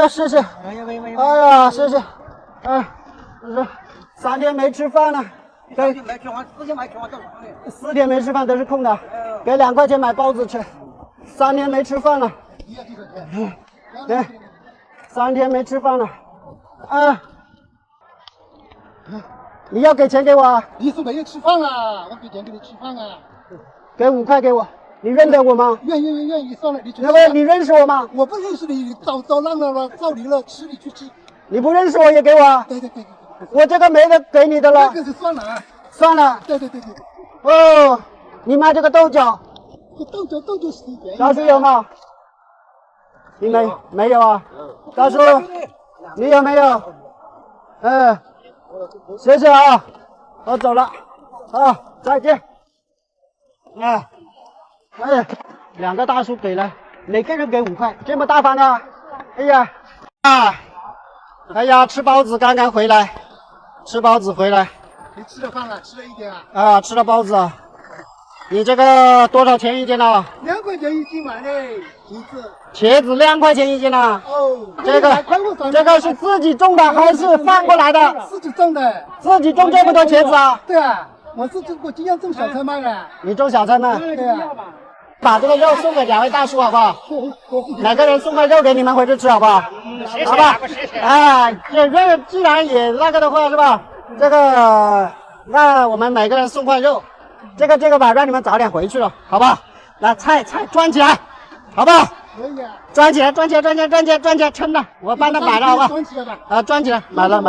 谢谢。哎呀，谢谢。3天没吃饭了。4天没吃饭都是空的，给2块钱买包子吃。3天没吃饭了。对，3天没吃饭了。你要给钱给我啊？你是没有吃饭啊？我给钱给你吃饭啊。给5块给我。你认得我吗？愿意，算了，你去。你认识我吗？我不认识你，遭难了，遭离了，吃你去吃。你不认识我也给我啊？对。我这个没得给你的了。这个是算了啊。算了。对。哦，你卖这个豆角？豆角是便宜。大叔有吗？你没有啊？大叔，你有没有？谢谢啊，我走了，再见。2个大叔给了，每个人给5块，这么大方啊！哎呀，吃包子刚刚回来，你吃了饭了？吃了1点啊？吃了包子啊。你这个多少钱一斤呢？2块钱一斤买的茄子2块钱一斤呢。哦，这个是自己种的还是贩过来的？自己种的。自己种这么多茄子啊？对啊，我经常种小菜卖的。你种小菜卖？对啊。把这个肉送给2位大叔好不好？每个人送块肉给你们回去吃好不好？谢谢，好吧。这肉既然也那个的话是吧？这个那我们每个人送块肉。这个吧，让你们早点回去了，好不好？来，菜装起来，好不好？可以啊。装起来，称了，我帮他买了，好不好？装起来吧。装起来，买了，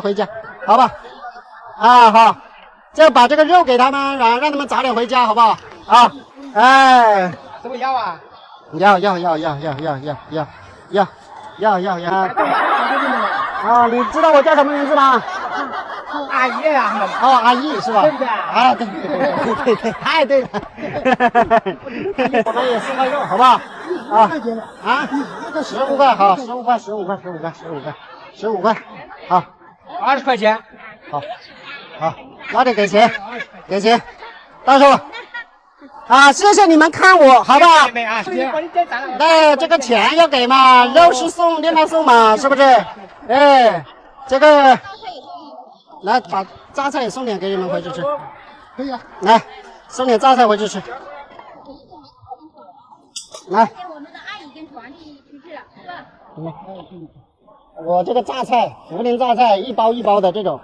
回家，好吧？好，就把这个肉给他们，然后让他们早点回家，好不好？怎么要啊？要。你知道我叫什么名字吗？阿姨啊。阿姨是吧？对不对？对，太对了。我们也送块肉，好不好？15块，好，15块，好。20块钱。好，老铁给钱，大叔。谢谢你们看我，好不好？那这个钱要给嘛，肉是送，另外送嘛，是不是？这个来把榨菜也送点给你们回去吃。可以啊。来，送点榨菜回去吃。来。我们的爱已经传递出去了，是吧？我这个榨菜，涪陵榨菜一包一包的这种。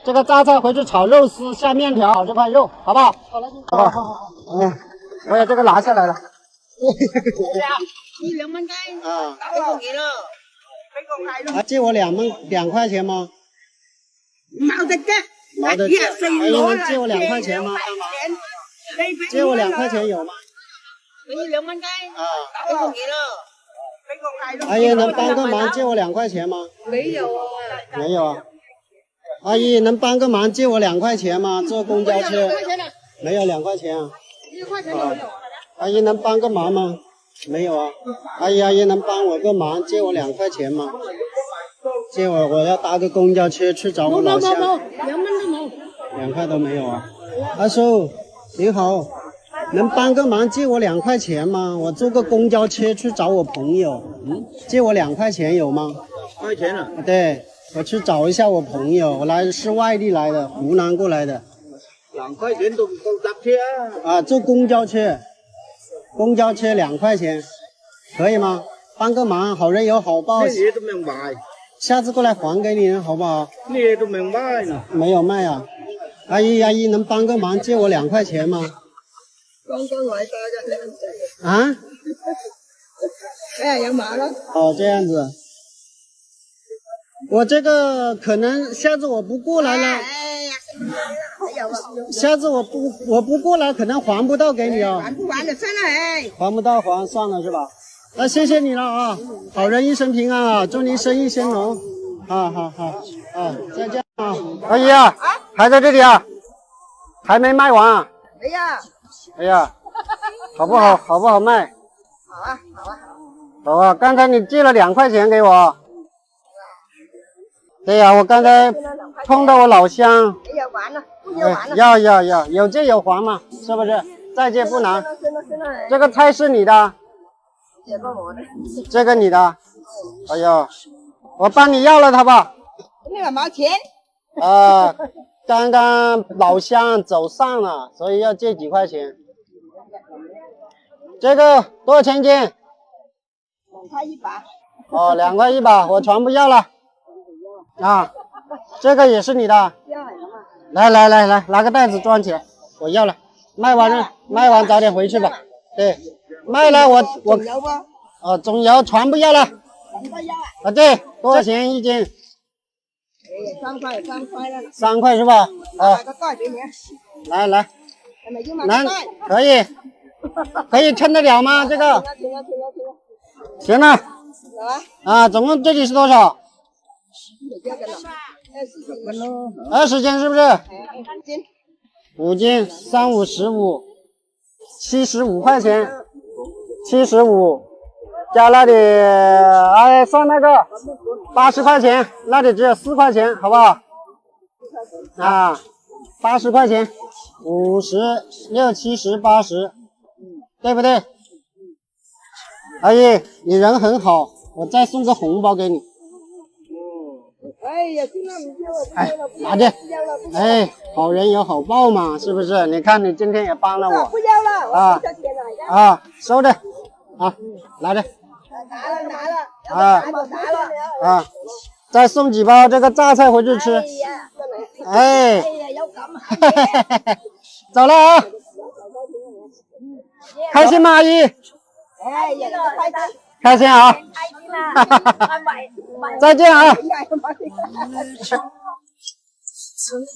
这个榨菜回去炒肉丝，下面条，炒这块肉，好不好？好。我也这个拿下来了。你2蚊鸡。俾個幾咯？借我2块钱吗？冇得啫。阿姨能借我2块钱吗？借我2块钱有吗？俾你2蚊雞。俾個幾咯？阿姨能帮个忙借我2块钱吗？沒有啊。没有啊。阿姨能帮个忙借我2块钱吗？坐公交车。没有2块钱啊。1块钱都沒有。阿姨能帮个忙吗？没有啊。阿姨能帮我个忙，借我2块钱吗？借我要搭个公交车去找我老乡。冇，2蚊都冇。2块都没有啊。阿叔您好，能帮个忙借我2块钱吗？我坐个公交车去找我朋友。借我2块钱有吗？2块钱啊？对，我去找一下我朋友，我是外地来的，湖南过来的。2块钱都不够搭车啊！坐公交车2块钱，可以吗？帮个忙，好人有好报。这都没卖，下次过来还给你，好不好？你都没卖呢。没有卖啊！阿姨能帮个忙，借我2块钱吗？剛剛來咗啊？有碼咯。哦，这样子。我这个可能下次我不过来了。下次我不过来，可能还不到给你哦。還不還就算了還不到還算了是吧？那谢谢你了啊，好人一生平安啊，祝您生意兴隆。好，再见啊。阿姨啊，还在这里啊？还没卖完啊？沒有。哎呀，好不好卖？好啊，刚才你借了2块钱给我。对呀、我刚才碰到我老乡。哎呀，完了，不要完了。要，有借有还嘛，是不是？再借不难。这个菜是你的？这个我的。这个你的？哎呦，我帮你要了它吧。那个毛钱？刚刚老乡走散了，所以要借几块钱。这个多少钱一斤2块1把。哦，2块1把，我全部要了。啊，这个也是你的。来，拿个袋子装起来，我要了。卖完早点回去吧。对，卖了我。总油不？哦，总油全部要了。全部要啊？啊，对，多少钱一斤哎呀，3块了。3块是吧？啊，拿个袋给你。来，能可以称得了吗？这个？行了。啊，总共这里是多少？20斤是不是？5斤，3、5、15， 75块钱，75，加那里，算那个80块钱，那里只有4块钱，好不好？啊，80块钱，50、60、70、80，对不对？阿姨，你人很好，我再送个红包给你。哎呀，现在不要了，不要了，拿着。哎，好人有好报嘛，是不是？你看你今天也帮了我。不要了，我不交钱了。啊，收着，啊，拿着。拿了。啊，再送几包这个榨菜回去吃。哎呀，有咁。走了啊。开心吗，阿姨？哎呀，开心啊！再见啊！层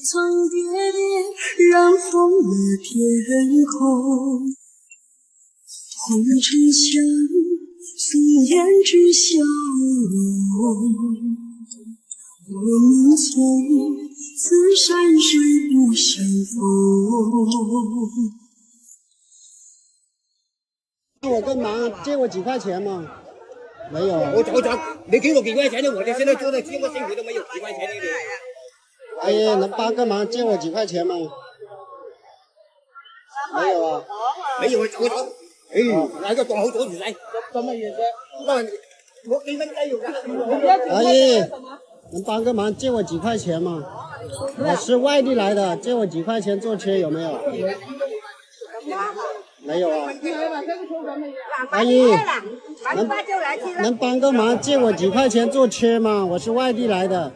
层叠叠，染红了天空。红尘香，素胭脂笑容。我们从此山水不相逢。我个忙，借我几块钱嘛？没有。我你给我几块钱的，我现在做的这么辛苦都没有几块钱的。阿姨，能帮个忙，借我几块钱吗？没有啊。没有，来個檔口阻住晒，做乜嘢啫？我幾蚊雞肉㗎。阿姨，能幫個忙，借我幾塊錢嗎？我是外地來的，借我幾塊錢坐車有沒有？沒有啊。阿姨，能幫個忙，借我幾塊錢坐車嗎？我是外地來的。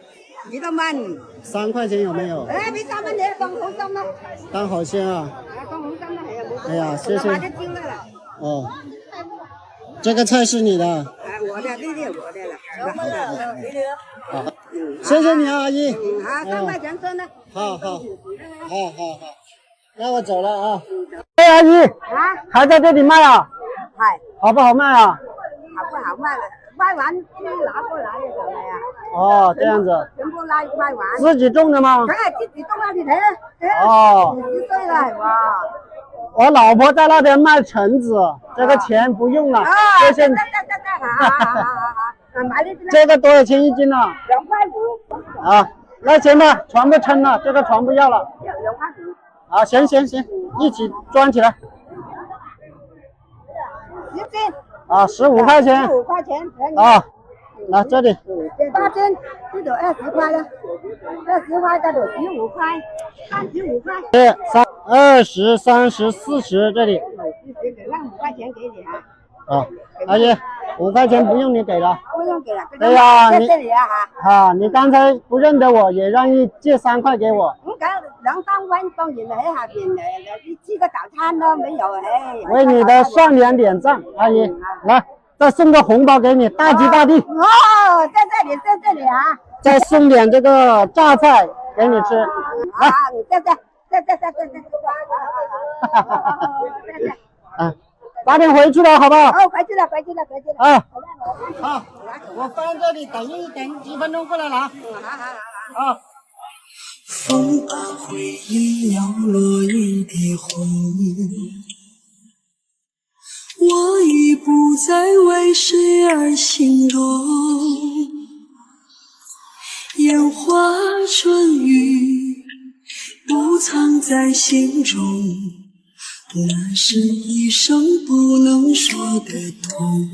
幾多蚊？3塊錢有沒有？誒，俾3蚊你當好心啦。當好心啊。當好心啦，係啊，冇。哎呀，謝謝。買咗蕉啦。哦，這個菜是你的。我的，這是我的了。好，謝謝你啊，阿姨。好，3塊錢算啦。好，那我走了啊。哎，阿姨，还在这里卖啊？好不好卖啊？好不好卖了？卖完去拿过来呀，小妹啊。哦，这样子。全部卖完。自己种的吗？梗係自己種啦，你睇。哦。50歲啦，係嘛？我老婆在那边卖橙子，这个錢不用了。謝謝你。好，買呢啲。這個多少錢一斤啊？2塊5。啊，那行吧，全部稱了，這個全部要了。2塊5。啊，行，一起裝起來。10斤。啊，15塊錢。15塊錢。啊，來這裡。8斤，這度20塊啦，20塊嗰度15塊，35塊。對，20、30、40這裡。讓5塊錢給你啊。啊，阿姨，5塊錢不用你給了。不用給了。對呀，你在這裡啊哈。你剛才不認得我，也願意借3塊給我。咁2、3蚊當然喺下邊你吃個早餐都沒有哎。為你的善良點讚，阿姨，來，再送個紅包給你，大吉大利。哦，在這裡啊。再送點這個榨菜給你吃。啊，在。啊，早點回去了，好不好？哦，回去了。啊，好，我放這裡等幾分鐘過來拿。好。風把回憶搖落一地紅，我已不再為誰而心動。烟花春雨，都藏在心中。那是一生不能说的痛。